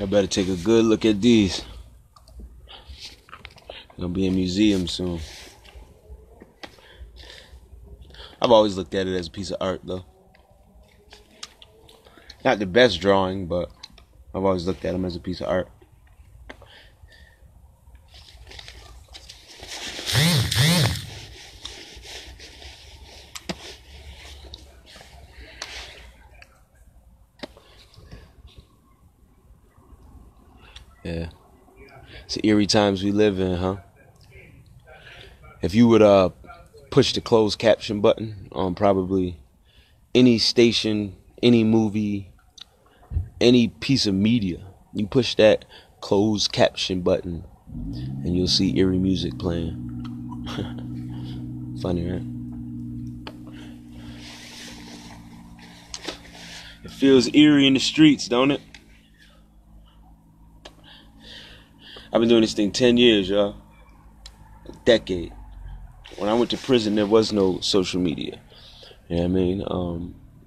I better take a good look at these. Gonna be in a museum soon. I've always looked at it as a piece of art, though. Not the best drawing, but I've always looked at them as a piece of art. Yeah. It's the eerie times we live in, huh? If you would push the closed caption button on probably any station, any movie, any piece of media, you push that closed caption button and you'll see eerie music playing. Funny, right? It feels eerie in the streets, don't it? I've been doing this thing 10 years, y'all. A decade. When I went to prison, there was no social media. You know what I mean?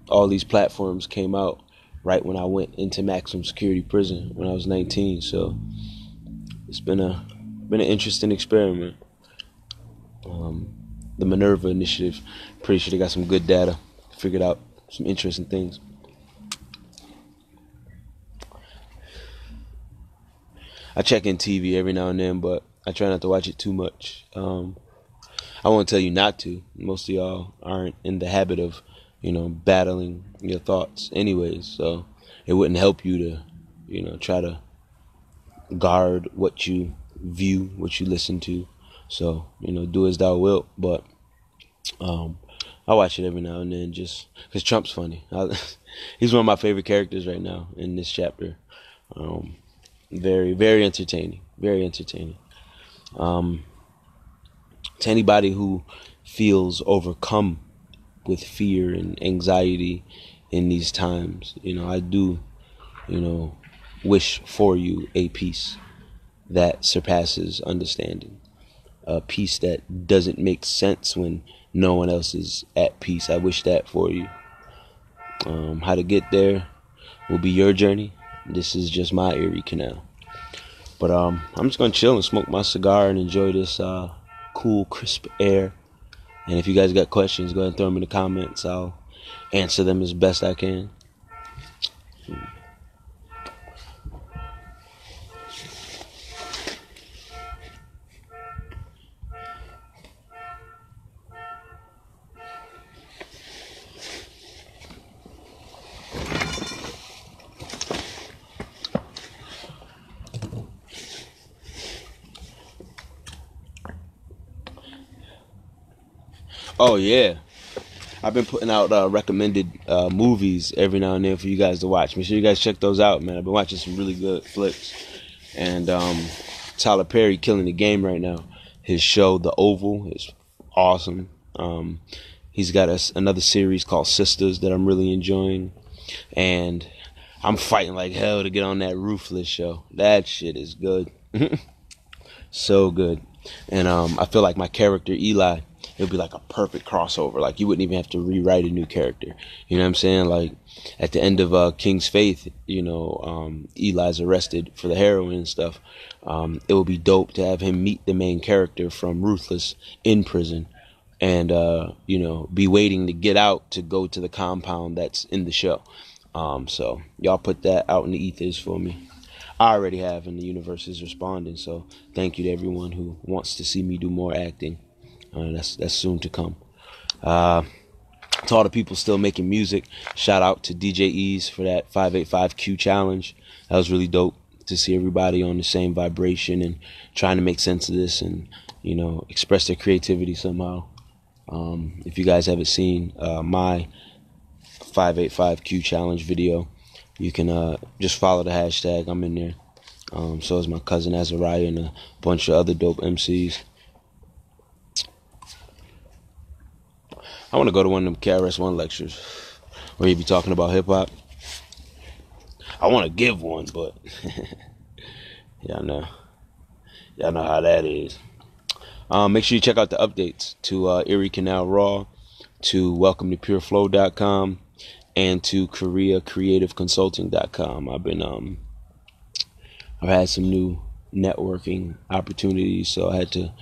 All these platforms came out right when I went into maximum security prison when I was 19. So it's been an interesting experiment. The Minerva Initiative, pretty sure they got some good data, figured out some interesting things. I check in TV every now and then, but I try not to watch it too much. I won't tell you not to. Most of y'all aren't in the habit of, battling your thoughts anyways. So it wouldn't help you to, try to guard what you view, what you listen to. So, do as thou wilt. But I watch it every now and then just because Trump's funny. He's one of my favorite characters right now in this chapter. Very, very entertaining. Very entertaining. To anybody who feels overcome with fear and anxiety in these times, I do, wish for you a peace that surpasses understanding. A peace that doesn't make sense when no one else is at peace. I wish that for you. How to get there will be your journey. This is just my Erie Canal. But I'm just going to chill and smoke my cigar and enjoy this cool, crisp air. And if you guys got questions, go ahead and throw them in the comments. I'll answer them as best I can. Oh, yeah. I've been putting out recommended movies every now and then for you guys to watch. Make sure you guys check those out, man. I've been watching some really good flicks. And Tyler Perry killing the game right now. His show, The Oval, is awesome. He's got another series called Sisters that I'm really enjoying. And I'm fighting like hell to get on that Ruthless show. That shit is good. So good. And I feel like my character, Eli, it'll be like a perfect crossover. Like, you wouldn't even have to rewrite a new character. You know what I'm saying? Like, at the end of King's Faith, Eli's arrested for the heroin and stuff. It would be dope to have him meet the main character from Ruthless in prison and, be waiting to get out to go to the compound that's in the show. So y'all put that out in the ethers for me. I already have, and the universe is responding. So thank you to everyone who wants to see me do more acting. That's soon to come. To all the people still making music, shout out to DJ Ease for that 585Q challenge. That was really dope to see everybody on the same vibration and trying to make sense of this and, express their creativity somehow. If you guys haven't seen my 585Q challenge video, you can just follow the hashtag. I'm in there. So is my cousin Azariah and a bunch of other dope MCs. I want to go to one of them KRS-One lectures where you be talking about hip-hop. I want to give one, but y'all know how that is. Make sure you check out the updates to Erie Canal Raw, to welcometopureflow.com, and to KoreaCreativeConsulting.com. I've been I've had some new networking opportunities, so I had to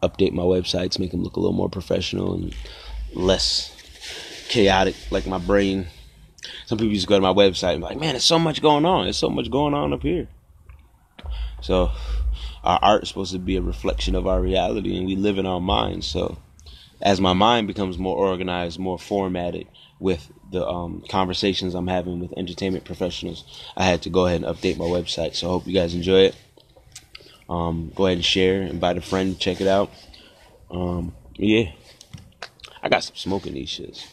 update my websites, make them look a little more professional and less chaotic, like my brain. Some people used to go to my website and be like, man, there's so much going on. There's so much going on up here. So our art is supposed to be a reflection of our reality, and we live in our minds. So as my mind becomes more organized, more formatted with the conversations I'm having with entertainment professionals, I had to go ahead and update my website. So I hope you guys enjoy it. Go ahead and share, invite a friend to check it out. Yeah, I got some smoke in these shits.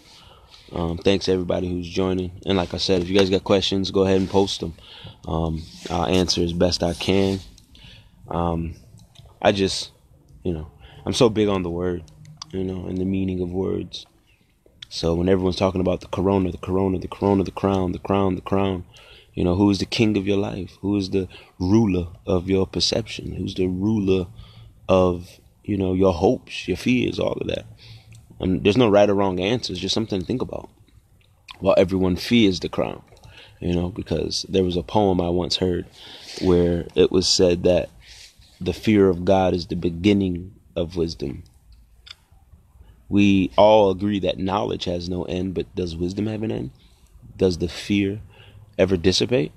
Thanks everybody who's joining. And like I said, if you guys got questions, go ahead and post them. I'll answer as best I can. I just, I'm so big on the word, and the meaning of words. So when everyone's talking about the corona, the corona, the corona, the crown, the crown, the crown, who is the king of your life? Who is the ruler of your perception? Who's the ruler of, your hopes, your fears, all of that? There's no right or wrong answers, just something to think about. While everyone fears the crown, because there was a poem I once heard where it was said that the fear of God is the beginning of wisdom. We all agree that knowledge has no end, but does wisdom have an end? Does the fear ever dissipate?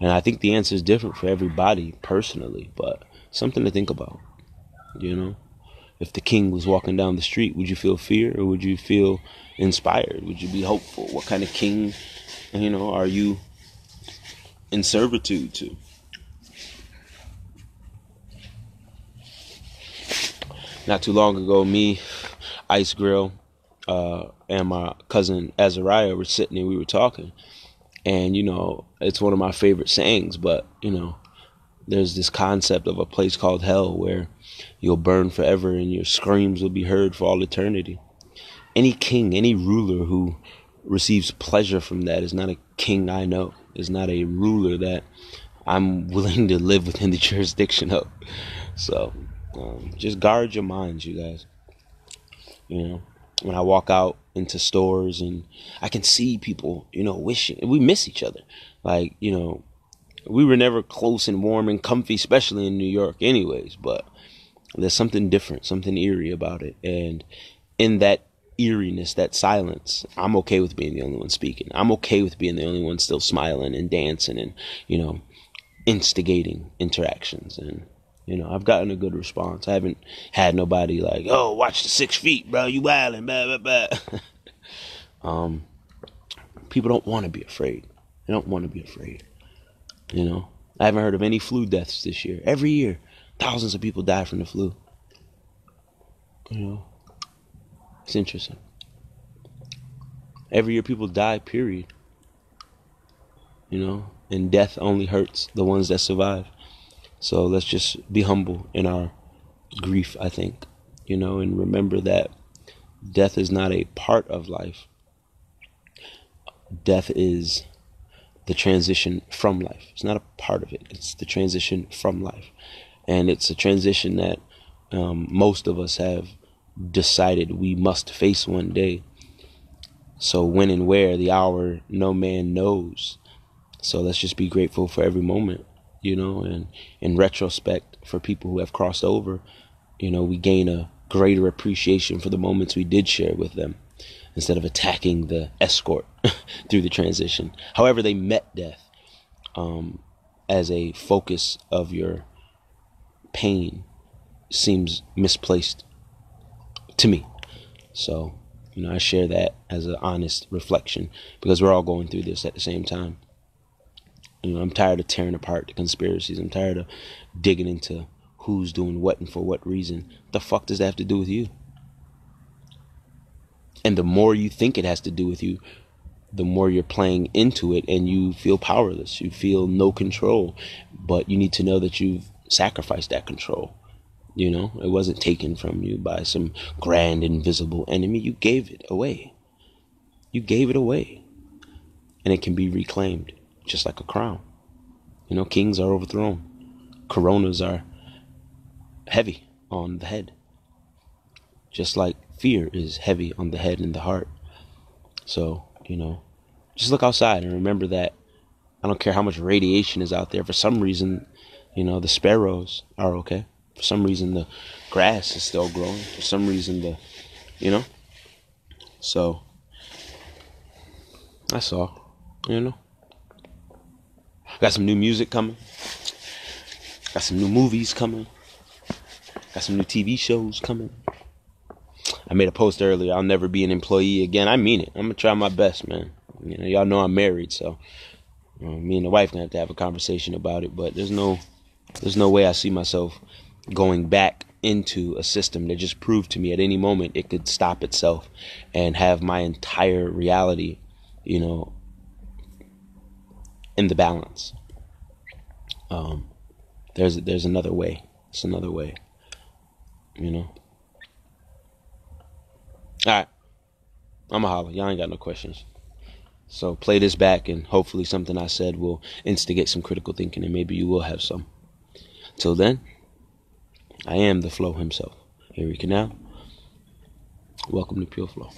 And I think the answer is different for everybody personally, but something to think about, If the king was walking down the street, would you feel fear or would you feel inspired? Would you be hopeful? What kind of king, are you in servitude to? Not too long ago, me, Ice Grill, and my cousin Azariah were sitting and we were talking. And, it's one of my favorite sayings, but, there's this concept of a place called hell where you'll burn forever and your screams will be heard for all eternity. Any king, any ruler who receives pleasure from that is not a king I know, is not a ruler that I'm willing to live within the jurisdiction of. So just guard your minds, you guys. When I walk out into stores and I can see people, wishing, we miss each other. Like, we were never close and warm and comfy, especially in New York anyways, but there's something different, something eerie about it. And in that eeriness, that silence, I'm okay with being the only one speaking. I'm okay with being the only one still smiling and dancing and, instigating interactions. And, I've gotten a good response. I haven't had nobody like, oh, watch the 6 feet, bro, you wildin', blah, blah, blah. People don't want to be afraid. They don't want to be afraid. I haven't heard of any flu deaths this year. Every year, thousands of people die from the flu. It's interesting. Every year people die, period. And death only hurts the ones that survive. So let's just be humble in our grief, I think, and remember that death is not a part of life. Death is the transition from life. It's not a part of it. It's the transition from life. And it's a transition that most of us have decided we must face one day. So when and where, the hour, no man knows. So let's just be grateful for every moment, and in retrospect, for people who have crossed over, we gain a greater appreciation for the moments we did share with them instead of attacking the escort through the transition. However, they met death as a focus of your pain seems misplaced to me. So, I share that as an honest reflection because we're all going through this at the same time. I'm tired of tearing apart the conspiracies. I'm tired of digging into who's doing what and for what reason. What the fuck does that have to do with you? And the more you think it has to do with you, the more you're playing into it and you feel powerless. You feel no control. But you need to know that you've sacrificed that control. It wasn't taken from you by some grand invisible enemy. You gave it away. You gave it away. And it can be reclaimed, just like a crown. Kings are overthrown. Coronas are heavy on the head. Just like fear is heavy on the head and the heart. So, just look outside and remember that I don't care how much radiation is out there. For some reason, the sparrows are okay. For some reason, the grass is still growing. For some reason, so that's all. Got some new music coming. Got some new movies coming. Got some new TV shows coming. I made a post earlier. I'll never be an employee again. I mean it. I'm gonna try my best, man. Y'all know I'm married, so me and the wife gonna have a conversation about it. But there's no way I see myself going back into a system that just proved to me at any moment it could stop itself and have my entire reality, in the balance. There's another way. It's another way. Alright. I'ma holler. Y'all ain't got no questions. So play this back, and hopefully something I said will instigate some critical thinking, and maybe you will have some. Till then, I am the Flow himself. Harry Canal. Welcome to Pure Flow.